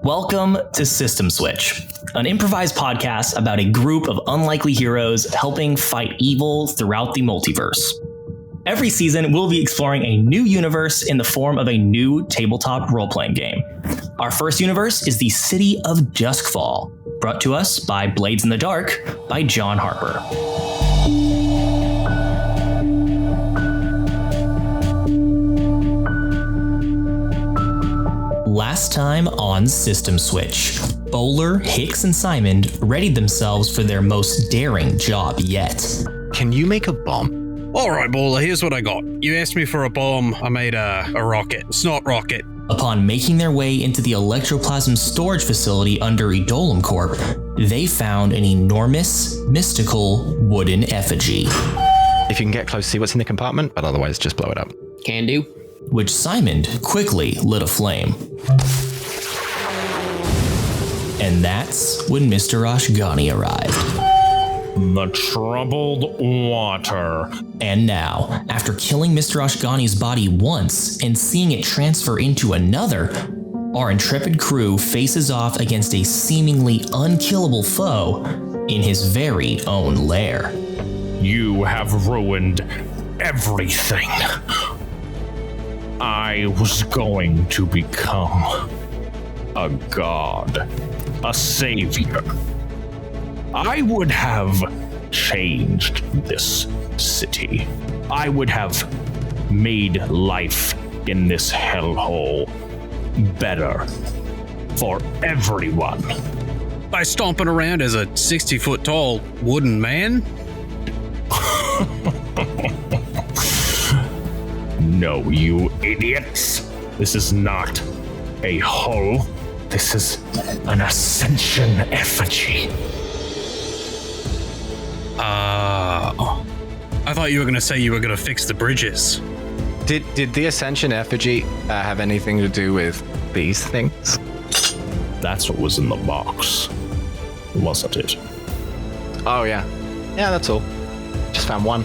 Welcome to System Switch, an improvised podcast about a group of unlikely heroes helping fight evil throughout the multiverse. Every season, we'll be exploring a new universe in the form of a new tabletop role-playing game. Our first universe is the City of Duskfall, brought to us by Blades in the Dark by John Harper. Last time on System Switch, Bowler, Hicks, and Symond readied themselves for their most daring job yet. Can you make a bomb? All right, Bowler, here's what I got. You asked me for a bomb. I made a rocket. Snot rocket. Upon making their way into the ectoplasm storage facility under Eidolon Corp, they found an enormous, mystical wooden effigy. If you can get close, see what's in the compartment, but otherwise just blow it up. Can do. Which Symond quickly lit a flame. And that's when Mr. Ashgani arrived. The troubled water. And now, after killing Mr. Ashgani's body once and seeing it transfer into another, our intrepid crew faces off against a seemingly unkillable foe in his very own lair. You have ruined everything. I was going to become a god, a savior. I would have changed this city. I would have made life in this hellhole better for everyone. By stomping around as a 60-foot tall wooden man? No, you idiots. This is not a hull. This is an ascension effigy. I thought you were going to say you were going to fix the bridges. Did the Ascension effigy have anything to do with these things? That's what was in the box, wasn't it? Oh, yeah. Yeah, that's all. Just found one.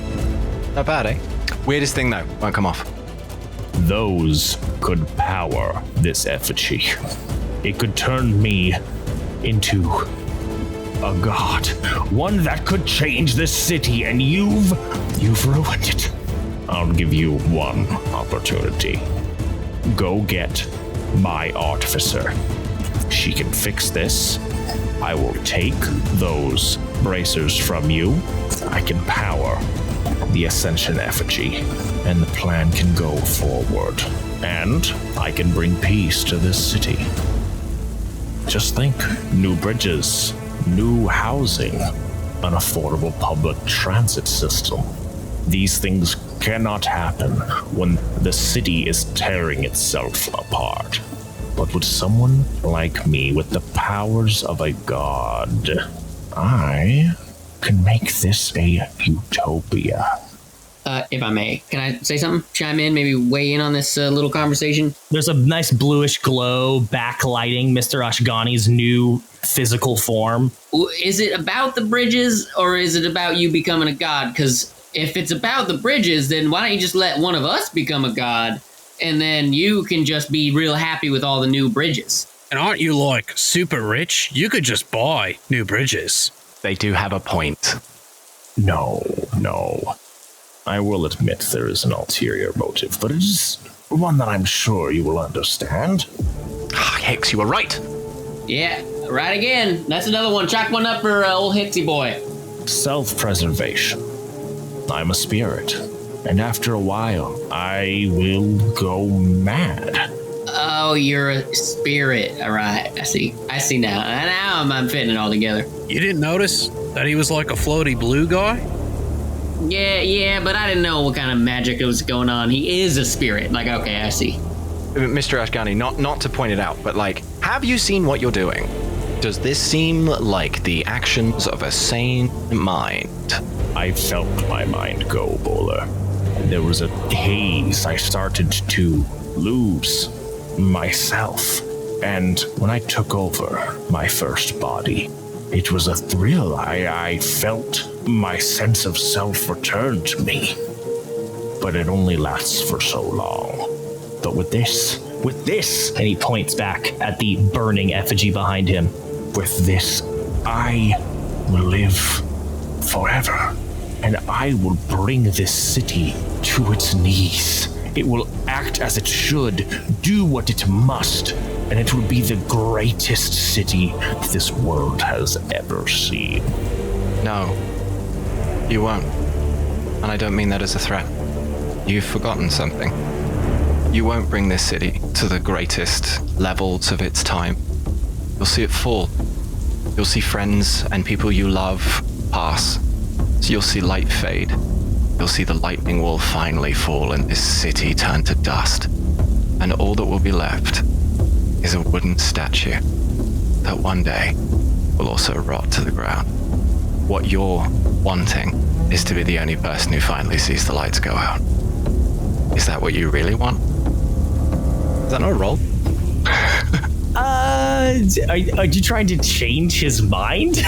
Not bad, eh? Weirdest thing, though. Won't come off. Those could power this effigy. It could turn me into a god. One that could change this city, and you've ruined it. I'll give you one opportunity. Go get my artificer. She can fix this. I will take those bracers from you. I can power the Ascension effigy, and the plan can go forward. And I can bring peace to this city. Just think, new bridges, new housing, an affordable public transit system. These things cannot happen when the city is tearing itself apart. But with someone like me, with the powers of a god, I can make this a utopia. If I may, can I say something? Chime in, maybe weigh in on this little conversation? There's a nice bluish glow backlighting Mr. Ashgani's new physical form. Is it about the bridges, or is it about you becoming a god? Because if it's about the bridges, then why don't you just let one of us become a god, and then you can just be real happy with all the new bridges? And aren't you, like, super rich? You could just buy new bridges. They do have a point. No. I will admit there is an ulterior motive, but it is one that I'm sure you will understand. Hicks, you were right. Yeah, right again. That's another one. Chalk one up for old Hicksy boy. Self-preservation. I'm a spirit, and after a while, I will go mad. Oh, you're a spirit. All right, I see now. Now I'm fitting it all together. You didn't notice that he was like a floaty blue guy? Yeah, but I didn't know what kind of magic was going on. He is a spirit. Like, okay, I see. Mr. Ashgani, not to point it out, but like, have you seen what you're doing? Does this seem like the actions of a sane mind? I felt my mind go, Bowler. There was a haze. I started to lose myself. And when I took over my first body, it was a thrill. I felt my sense of self returned to me. But it only lasts for so long. But with this, With this, and he points back at the burning effigy behind him. With this, I will live forever, and I will bring this city to its knees. It will act as it should, do what it must, and it will be the greatest city this world has ever seen. No, you won't. And I don't mean that as a threat. You've forgotten something. You won't bring this city to the greatest levels of its time. You'll see it fall. You'll see friends and people you love pass. So you'll see light fade. You'll see the lightning will finally fall and this city turn to dust. And all that will be left is a wooden statue that one day will also rot to the ground. What you're wanting is to be the only person who finally sees the lights go out. Is that what you really want? Is that not a roll? Are you trying to change his mind?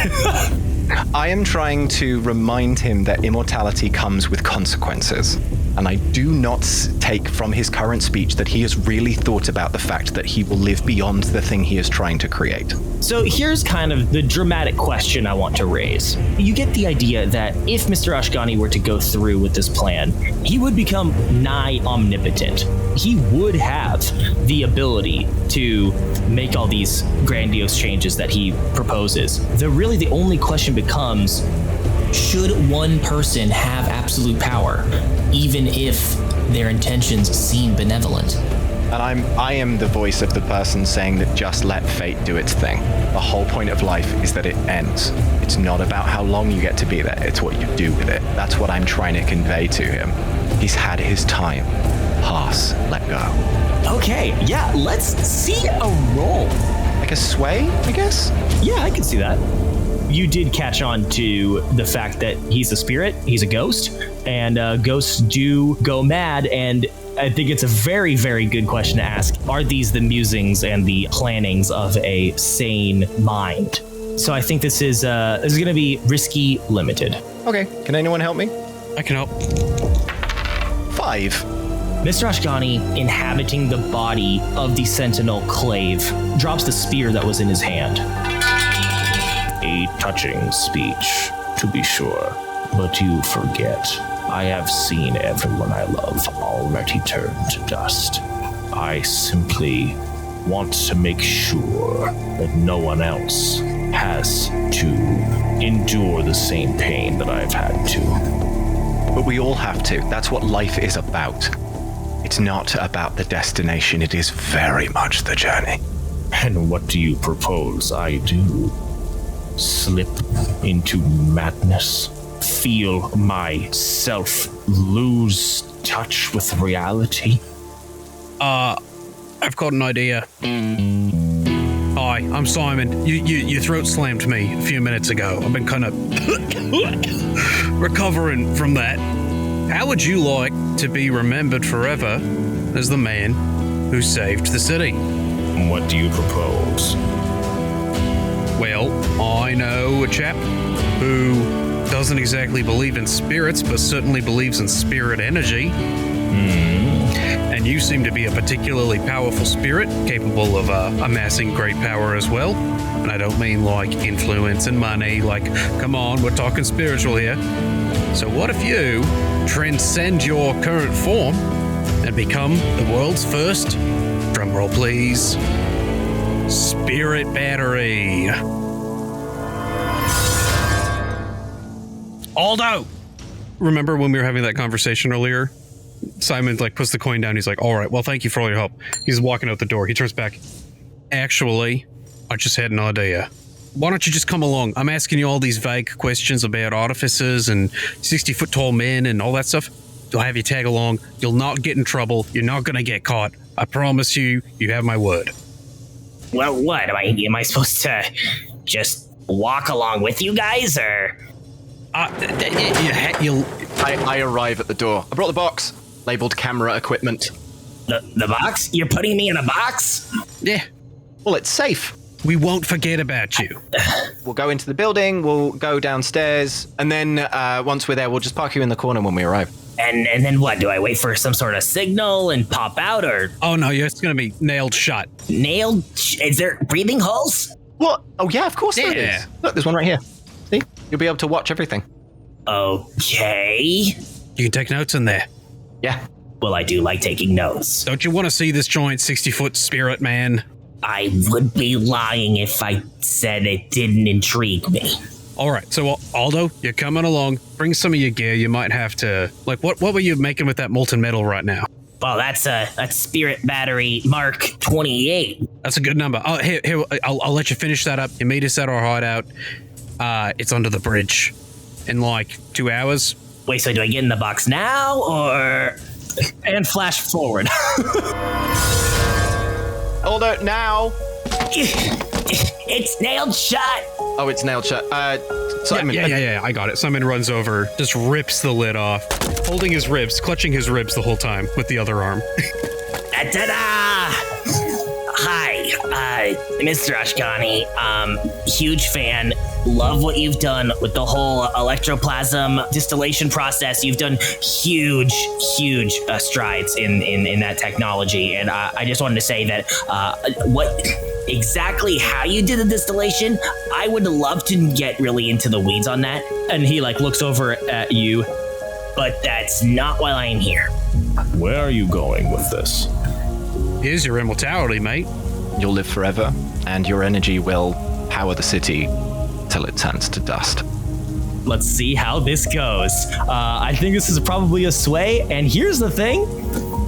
I am trying to remind him that immortality comes with consequences. And I do not take from his current speech that he has really thought about the fact that he will live beyond the thing he is trying to create. So here's kind of the dramatic question I want to raise. You get the idea that if Mr. Ashgani were to go through with this plan, he would become nigh omnipotent. He would have the ability to make all these grandiose changes that he proposes. The only question becomes, should one person have absolute power, even if their intentions seem benevolent? And I am the voice of the person saying that just let fate do its thing. The whole point of life is that it ends. It's not about how long you get to be there, it's what you do with it. That's what I'm trying to convey to him. He's had his time. Pass, let go. Okay, yeah, let's see a roll. Like a sway, I guess? Yeah, I can see that. You did catch on to the fact that he's a spirit, he's a ghost, and ghosts do go mad, and I think it's a very, very good question to ask. Are these the musings and the plannings of a sane mind? So I think this is going to be risky limited. Okay, can anyone help me? I can help. 5. Mr. Ashgani, inhabiting the body of the Sentinel Clave, drops the spear that was in his hand. A touching speech, to be sure, but you forget. I have seen everyone I love already turn to dust. I simply want to make sure that no one else has to endure the same pain that I've had to. But we all have to. That's what life is about. It's not about the destination. It is very much the journey. And what do you propose I do? Slip into madness? Feel myself lose touch with reality? I've got an idea. Hi, I'm Simon. You throat slammed me a few minutes ago. I've been kind of recovering from that. How would you like to be remembered forever as the man who saved the city? What do you propose? Well, I know a chap who doesn't exactly believe in spirits, but certainly believes in spirit energy. And you seem to be a particularly powerful spirit, capable of amassing great power as well. And I don't mean like influence and money, like, come on, we're talking spiritual here. So what if you transcend your current form and become the world's first, drumroll please, spirit battery? Aldo! Remember when we were having that conversation earlier? Simon puts the coin down. He's like, all right, well, thank you for all your help. He's walking out the door. He turns back. Actually, I just had an idea. Why don't you just come along? I'm asking you all these vague questions about artificers and 60-foot tall men and all that stuff. I'll have you tag along. You'll not get in trouble. You're not going to get caught. I promise you, you have my word. Well, what? Am I supposed to just walk along with you guys, or? I arrive at the door. I brought the box, labeled camera equipment. The box? You're putting me in a box? Yeah. Well, it's safe. We won't forget about you. We'll go into the building, we'll go downstairs, and then once we're there, we'll just park you in the corner when we arrive. And then what? Do I wait for some sort of signal and pop out, or Oh no, it's gonna be nailed shut. nailed? Is there breathing holes? What? Oh, yeah, of course there Yeah. is. Look, there's one right here. See? You'll be able to watch everything. Okay. You can take notes in there. Yeah. Well, I do like taking notes. Don't you want to see this giant 60-foot spirit man? I would be lying if I said it didn't intrigue me. All right, so Aldo, you're coming along. Bring some of your gear. You might have to, like, what were you making with that molten metal right now? Well, that's Spirit Battery Mark 28. That's a good number. Oh, here, I'll let you finish that up. You meet us at our hideout. It's under the bridge in like 2 hours. Wait, so do I get in the box now, or... And flash forward. Hold it now. It's nailed shut. Oh, it's nailed shut. Simon. Yeah, I got it. Simon runs over, just rips the lid off, holding his ribs, clutching his ribs the whole time with the other arm. Ta-da! Hi, Mr. Ashkani. Huge fan. Love what you've done with the whole electroplasm distillation process. You've done huge strides in that technology. And I just wanted to say that what exactly how you did the distillation, I would love to get really into the weeds on that. And he like looks over at you, but that's not why I'm here. Where are you going with this? Here's your immortality, mate. You'll live forever, and your energy will power the city till it turns to dust. Let's see how this goes. I think this is probably a sway, and here's the thing.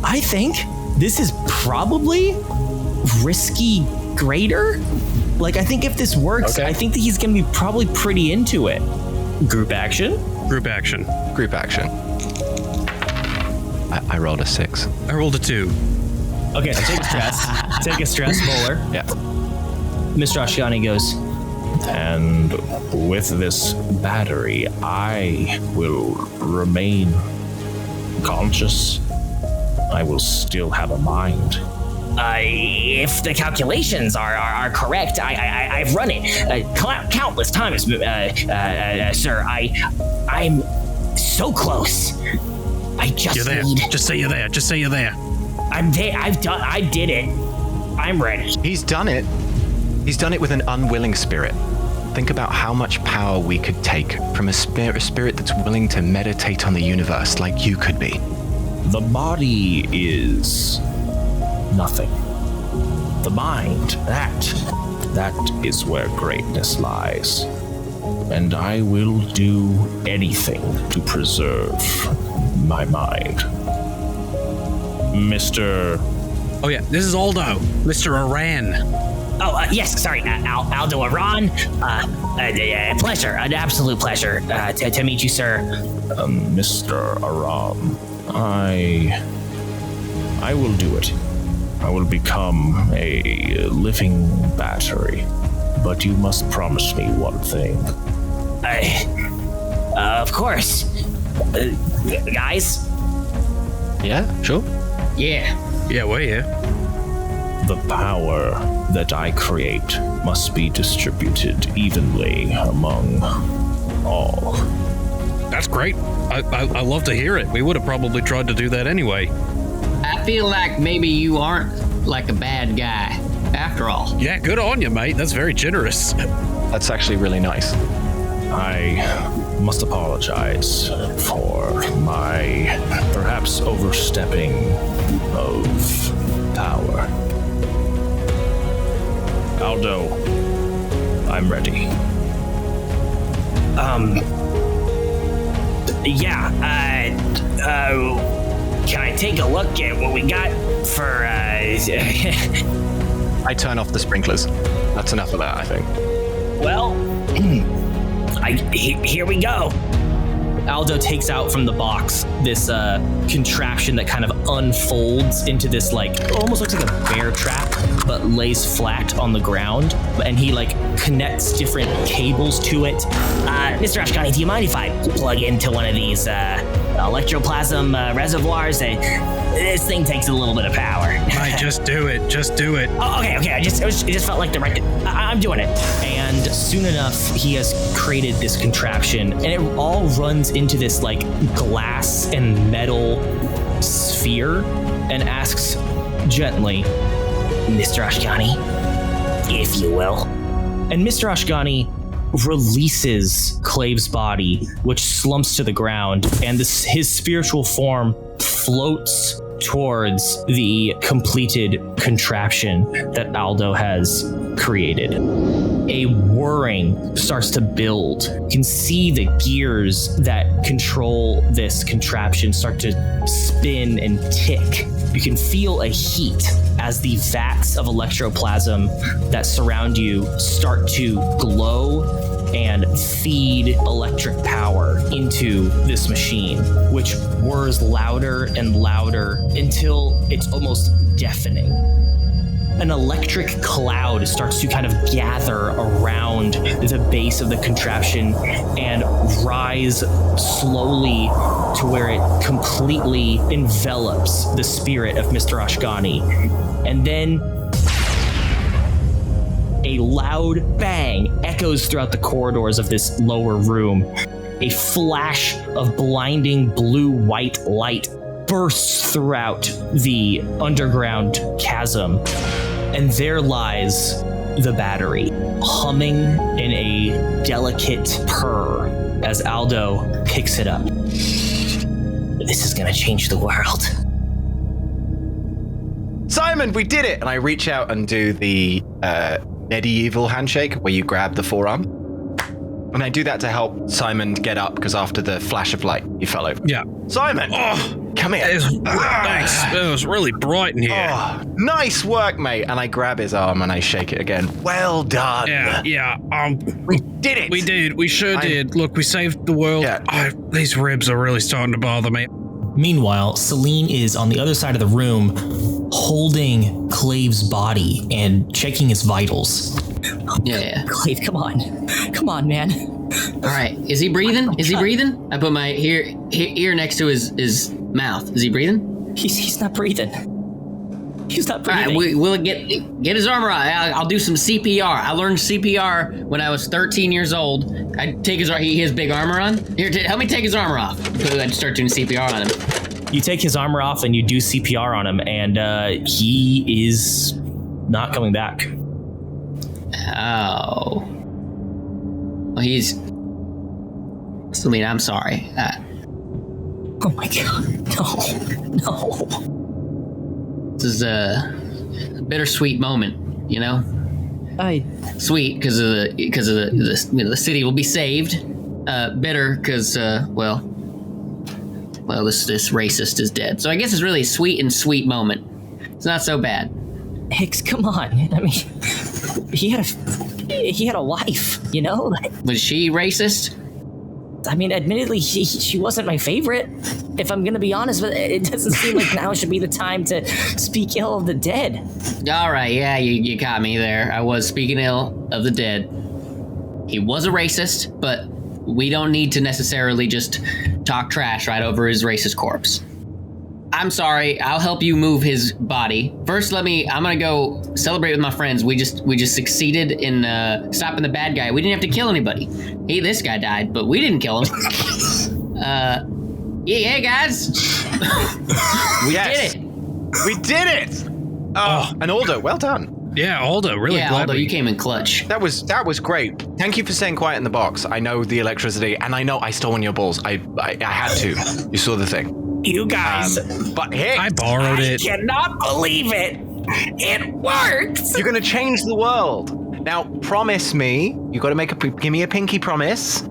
I think this is probably risky greater. Like, I think if this works, Okay. I think that he's gonna be probably pretty into it. Group action. Group action. Group action. I rolled a 6. I rolled a 2. Okay, so take a stress. Take a stress bowler. Yeah. Mr. Ashiani goes, And with this battery, I will remain conscious. I will still have a mind. if the calculations are correct, I've run it countless times, sir. I'm so close. I just You're there. need. Just say you're there. Just say you're there. I'm there. I did it. I'm ready. He's done it. He's done it with an unwilling spirit. Think about how much power we could take from a spirit that's willing to meditate on the universe like you could be. The body is nothing. The mind, that is where greatness lies. And I will do anything to preserve my mind. Mr. Oh yeah, this is Aldo, Mr. Iran. Oh, yes, sorry, Aldo Aran. Pleasure, an absolute pleasure to meet you, sir. Mr. Aram, I will do it. I will become a living battery. But you must promise me one thing. Of course. Guys? Yeah, sure. Yeah. Yeah, we're here. The power that I create must be distributed evenly among all. That's great. I love to hear it. We would have probably tried to do that anyway. I feel like maybe you aren't like a bad guy after all. Yeah, good on you, mate. That's very generous. That's actually really nice. I must apologize for my perhaps overstepping of power. Aldo, I'm ready. Can I take a look at what we got for, I turn off the sprinklers. That's enough of that, I think. well, here we go. Aldo takes out from the box this contraption that kind of unfolds into this, like, almost looks like a bear trap, but lays flat on the ground. And he, like, connects different cables to it. Mr. Ashkani, do you mind if I plug into one of these electroplasm reservoirs. This thing takes a little bit of power. Mate, just do it. Just do it. Oh, okay. It just felt like the right. I'm doing it. And soon enough, he has created this contraption, and it all runs into this like glass and metal sphere, and asks gently, "Mr. Ashgani, if you will." And Mr. Ashgani releases Clave's body, which slumps to the ground, and his spiritual form floats towards the completed contraption that Aldo has created. A whirring starts to build. You can see the gears that control this contraption start to spin and tick. You can feel a heat as the vats of electroplasm that surround you start to glow and feed electric power into this machine, which whirs louder and louder until it's almost deafening. An electric cloud starts to kind of gather around the base of the contraption and rise slowly to where it completely envelops the spirit of Mr. Ashgani. And then a loud bang echoes throughout the corridors of this lower room. A flash of blinding blue-white light bursts throughout the underground chasm, and there lies the battery, humming in a delicate purr as Aldo picks it up. This is gonna change the world. Symond, we did it! And I reach out and do the medieval handshake where you grab the forearm. And I do that to help Symond get up because after the flash of light, he fell over. Yeah. Symond! Come here. Thanks. It was really bright in here. Oh, nice work, mate. And I grab his arm and I shake it again. Well done. Yeah. We did it. We did. We sure did. Look, we saved the world. Yeah. These ribs are really starting to bother me. Meanwhile, Celine is on the other side of the room, holding Clave's body and checking his vitals. Yeah. Clave, come on, man. All right. Is he breathing? Is he breathing? I put my ear next to his mouth. Is he breathing? He's not breathing. He's not All breathing. right. We'll get his armor on. I'll do some CPR. I learned CPR when I was 13 years old. I take he has big armor on. Here, help me take his armor off. I'd start doing CPR on him. You take his armor off and you do CPR on him, and he is not coming back. Oh. Well, he's... Celine, I'm sorry. Oh my god, no. This is a bittersweet moment, you know? Sweet, because of the city will be saved. Bitter, because, well, this racist is dead. So I guess it's really a sweet moment. It's not so bad. Hicks, come on. I mean, he had a wife, you know? Was she racist? I mean, admittedly, she wasn't my favorite. If I'm gonna be honest, but it doesn't seem like now should be the time to speak ill of the dead. All right, yeah, you caught me there. I was speaking ill of the dead. He was a racist, but we don't need to necessarily just talk trash right over his racist corpse. I'm sorry. I'll help you move his body. First, I'm gonna go celebrate with my friends. We just succeeded in stopping the bad guy. We didn't have to kill anybody. This guy died, but we didn't kill him. Yeah, guys. We did it. We did it. Oh, and Aldo, well done. Yeah, Aldo, really glad. Aldo, you came in clutch. That was great. Thank you for staying quiet in the box. I know the electricity, and I know I stole one of your balls. I had to. You saw the thing. You guys, but hey, I borrowed it. I cannot believe it. It worked. You're gonna change the world. Now, promise me. You got to give me a pinky promise.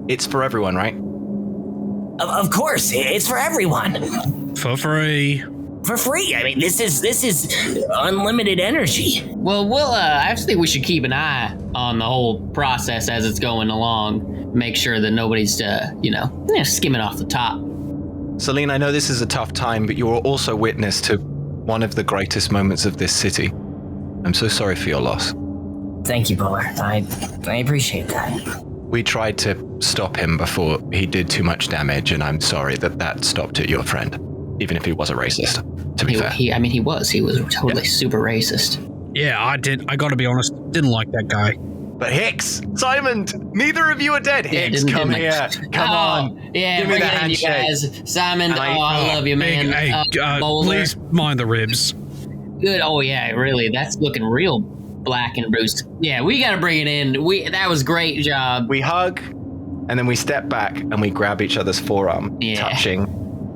It's for everyone, right? Of course, it's for everyone. For free. For free. I mean, this is unlimited energy. Well, I just think we should keep an eye on the whole process as it's going along. Make sure that nobody's, skimming off the top. Celine, I know this is a tough time, but you are also witness to one of the greatest moments of this city. I'm so sorry for your loss. Thank you, Bowler. I appreciate that. We tried to stop him before he did too much damage, and I'm sorry that stopped at your friend, even if he was a racist, to be fair. He was totally super racist. Yeah, I gotta be honest, didn't like that guy. But Hicks, Symond, neither of you are dead. Hicks, come here. Come on. Yeah, Give me bring the it in, you handshake. guys. Symond, I love you, man. Hey, please mind the ribs. Good. Oh, yeah, really. That's looking real black and bruised. Yeah, we got to bring it in. That was great job. We hug, and then we step back, and we grab each other's forearm, touching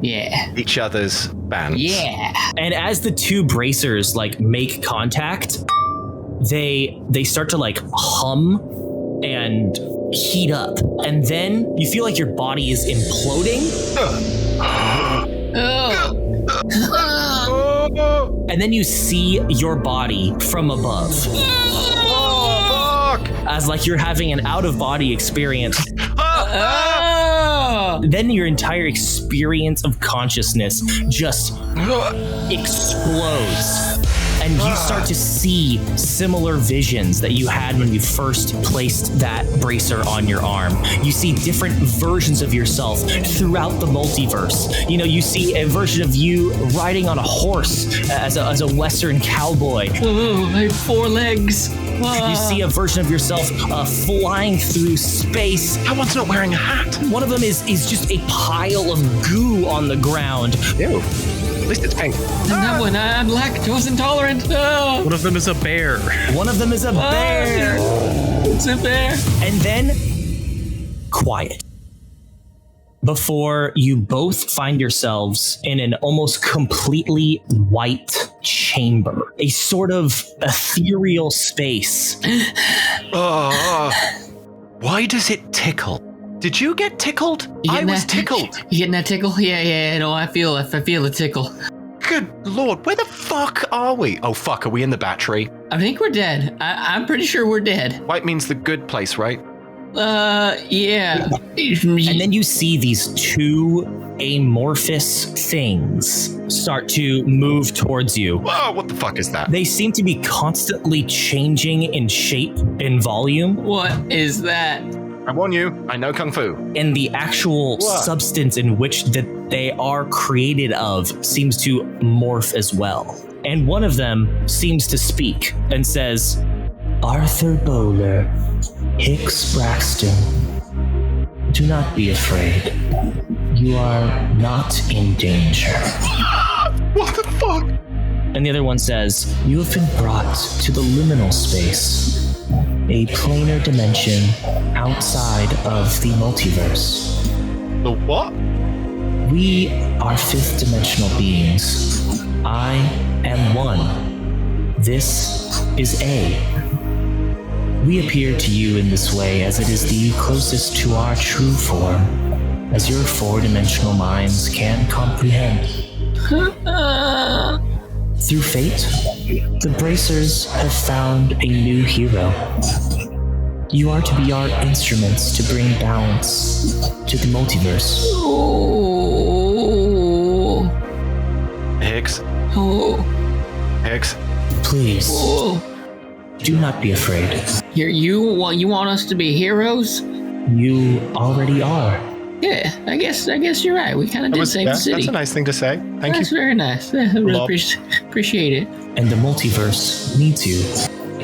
each other's bands. Yeah. And as the two bracers like make contact, they start to like hum and heat up. And then you feel like your body is imploding. And then you see your body from above. Oh, fuck! As like you're having an out-of-body experience. Then your entire experience of consciousness just explodes. And you start to see similar visions that you had when you first placed that bracer on your arm. You see different versions of yourself throughout the multiverse. You know, you see a version of you riding on a horse as a Western cowboy. Oh, I have 4 legs. You see a version of yourself flying through space. That one's not wearing a hat. One of them is just a pile of goo on the ground. Ew. At least it's pink. And that one, I'm lactose intolerant. Oh. One of them is a bear. One of them is a bear. It's a bear. And then quiet. Before you both find yourselves in an almost completely white chamber, a sort of ethereal space. Why does it tickle? Did you get tickled? I was tickled. You getting that tickle? Yeah, no, I feel a tickle. Good Lord, where the fuck are we? Oh fuck, are we in the battery? I think we're dead. I'm pretty sure we're dead. White means the good place, right? Yeah. And then you see these two amorphous things start to move towards you. Whoa, what the fuck is that? They seem to be constantly changing in shape and volume. What is that? I warn you, I know Kung Fu. And the actual substance in which that they are created of seems to morph as well. And one of them seems to speak and says, Arthur Bowler, Hicks Braxton, do not be afraid. You are not in danger. What the fuck? And the other one says, you have been brought to the liminal space, a planar dimension outside of the multiverse. The what? We are fifth dimensional beings. I am one. This is A. We appear to you in this way as it is the closest to our true form, as your four-dimensional minds can comprehend. Through fate, the Bracers have found a new hero. You are to be our instruments to bring balance to the multiverse. Oh. Hicks? Oh. Hicks? Please, do not be afraid. You want us to be heroes? You already are. Yeah, I guess you're right. We kind of did save the city. That's a nice thing to say. Thank That's you. very nice. I really appreciate it. And the multiverse needs you.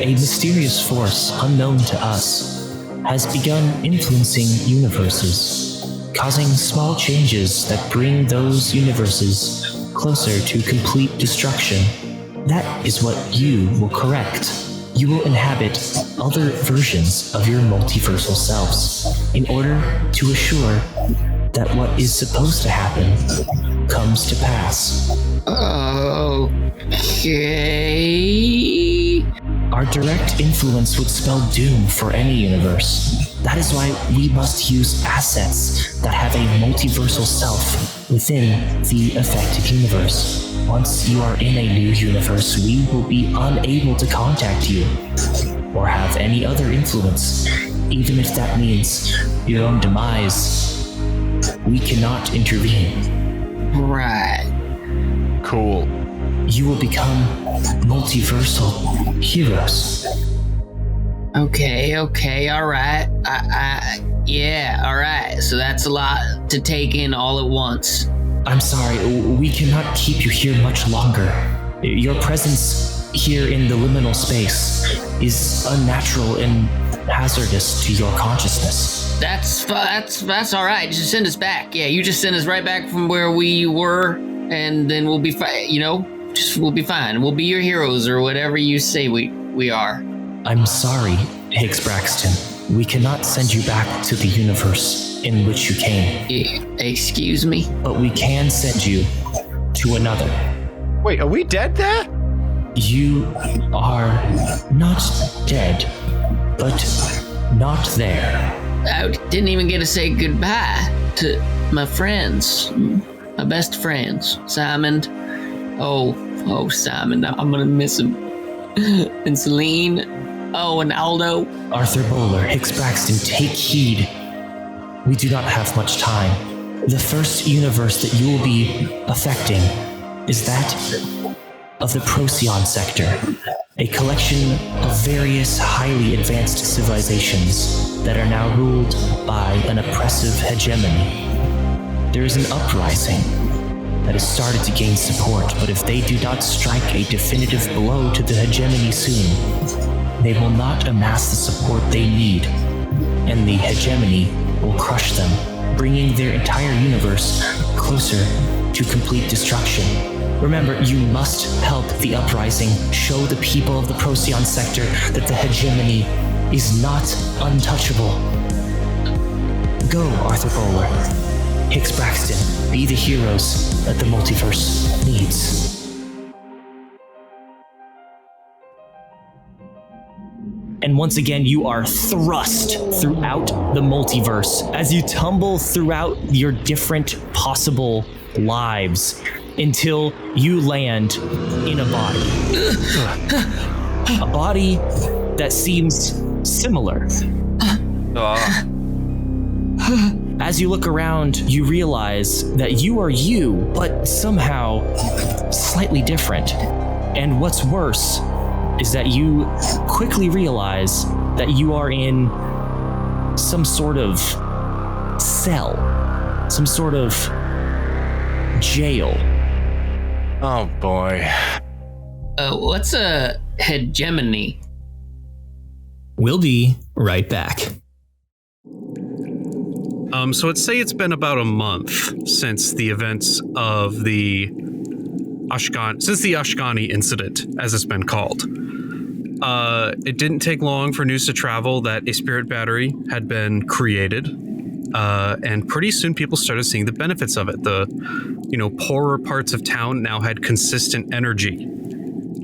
A mysterious force unknown to us has begun influencing universes, causing small changes that bring those universes closer to complete destruction. That is what you will correct. You will inhabit other versions of your multiversal selves in order to assure that what is supposed to happen comes to pass. Okay. Our direct influence would spell doom for any universe. That is why we must use assets that have a multiversal self within the affected universe. Once you are in a new universe, we will be unable to contact you or have any other influence, even if that means your own demise. We cannot intervene. Right. Cool. You will become multiversal heroes. Okay, all right. Yeah, all right. So that's a lot to take in all at once. I'm sorry, we cannot keep you here much longer. Your presence here in the liminal space is unnatural and hazardous to your consciousness. That's all right. Just send us back. Yeah, you just send us right back from where we were, and then we'll be fine. We'll be fine. We'll be your heroes or whatever you say we are. I'm sorry, Higgs Braxton. We cannot send you back to the universe in which you came. Excuse me? But we can send you to another. Wait, are we dead there? You are not dead, but not there. I didn't even get to say goodbye to my friends, my best friends, Symond. Oh, Symond, I'm gonna miss him. And Celine. Oh, and Aldo. Arthur Bowler, Higgs Braxton, take heed. We do not have much time. The first universe that you will be affecting is that of the Procyon sector, a collection of various highly advanced civilizations that are now ruled by an oppressive hegemony. There is an uprising that has started to gain support, but if they do not strike a definitive blow to the hegemony soon, they will not amass the support they need, and the hegemony will crush them, bringing their entire universe closer to complete destruction. Remember, you must help the uprising, show the people of the Procyon sector that the hegemony is not untouchable. Go, Arthur Bowler. Higgs Braxton, be the heroes that the multiverse needs. And once again, you are thrust throughout the multiverse as you tumble throughout your different possible lives until you land in a body. A body that seems similar. As you look around, you realize that you are you, but somehow slightly different. And what's worse is that you quickly realize that you are in some sort of cell, some sort of jail. Oh boy. What's a hegemony? We'll be right back. So let's say it's been about a month since the events of the Ashkani incident, as it's been called. It didn't take long for news to travel that a spirit battery had been created, and pretty soon people started seeing the benefits of it. The, poorer parts of town now had consistent energy,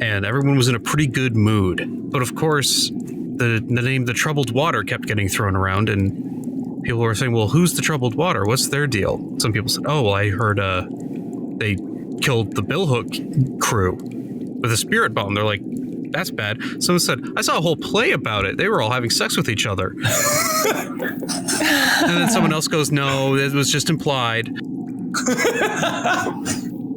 and everyone was in a pretty good mood. But of course, the name The Troubled Water kept getting thrown around, and people were saying, well, who's the Troubled Water? What's their deal? Some people said, oh, well, I heard they killed the Billhook crew with a spirit bomb. They're like, that's bad. Someone said, I saw a whole play about it. They were all having sex with each other. And then someone else goes, no, it was just implied.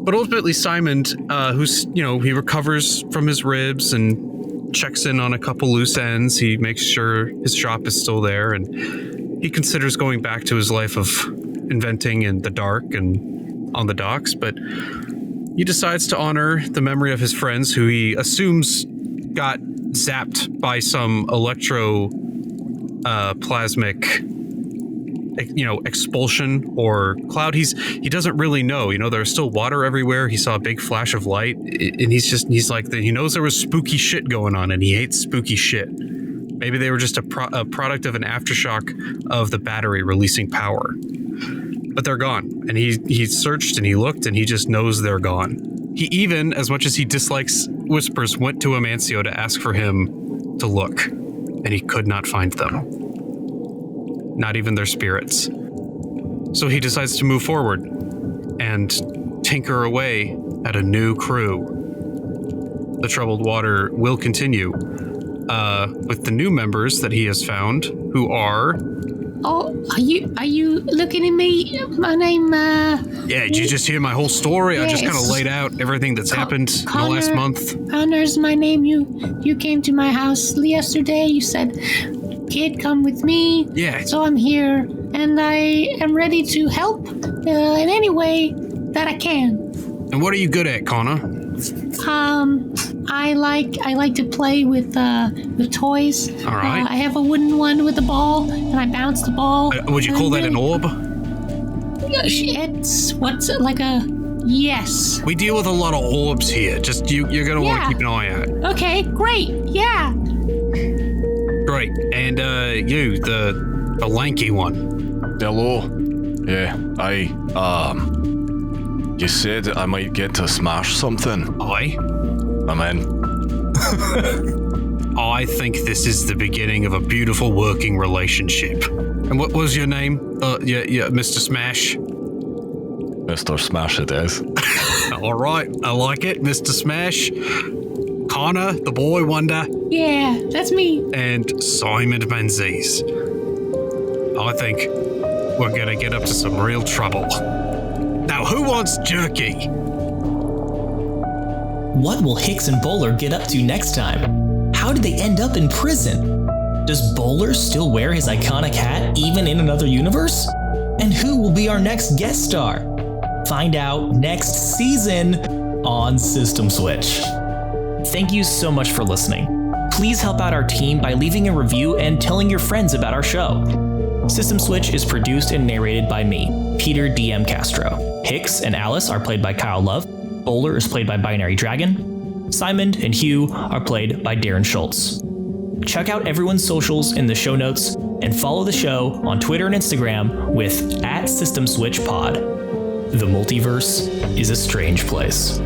But ultimately, Symond, who's, he recovers from his ribs and checks in on a couple loose ends. He makes sure his shop is still there, and he considers going back to his life of inventing in the dark and on the docks, but he decides to honor the memory of his friends who he assumes got zapped by some plasmic expulsion or cloud. He doesn't really know. There's still water everywhere. He saw a big flash of light, and he's like, he knows there was spooky shit going on, and he hates spooky shit. Maybe they were just a product of an aftershock of the battery releasing power. But they're gone, and he searched and he looked, and he just knows they're gone. He even, as much as he dislikes whispers, went to Amancio to ask for him to look, and he could not find them. Not even their spirits. So he decides to move forward and tinker away at a new crew. The Troubled Water will continue with the new members that he has found, who are Oh, are you looking at me? My name, Yeah, did you just hear my whole story? I just kind of Yes. laid out everything that's happened in the last month. Connor's my name. You came to my house yesterday. You said, "Kid, come with me." Yeah. So I'm here, and I am ready to help in any way that I can. And what are you good at, Connor? I like to play with toys. All right. I have a wooden one with a ball, and I bounce the ball. Would you call that an orb? It's like a yes. We deal with a lot of orbs here. Just you're gonna want to Yeah. keep an eye out. Okay, great. Yeah. Great. And you, the lanky one. Hello. Yeah, you said I might get to smash something. Aye. I'm in. I think this is the beginning of a beautiful working relationship. And what was your name? Yeah, Mr. Smash. Mr. Smash it is. All right, I like it, Mr. Smash. Connor, the boy wonder, Yeah, that's me. and Symond Menzies. I think we're gonna get up to some real trouble. Now, who wants jerky? What will Hicks and Bowler get up to next time? How did they end up in prison? Does Bowler still wear his iconic hat even in another universe? And who will be our next guest star? Find out next season on System Switch. Thank you so much for listening. Please help out our team by leaving a review and telling your friends about our show. System Switch is produced and narrated by me, Peter DM Castro. Hicks and Alice are played by Kyle Love. Bowler is played by Binary Dragon. Symond and Hugh are played by Darren Schultz. Check out everyone's socials in the show notes and follow the show on Twitter and Instagram with @SystemSwitchPod. The multiverse is a strange place.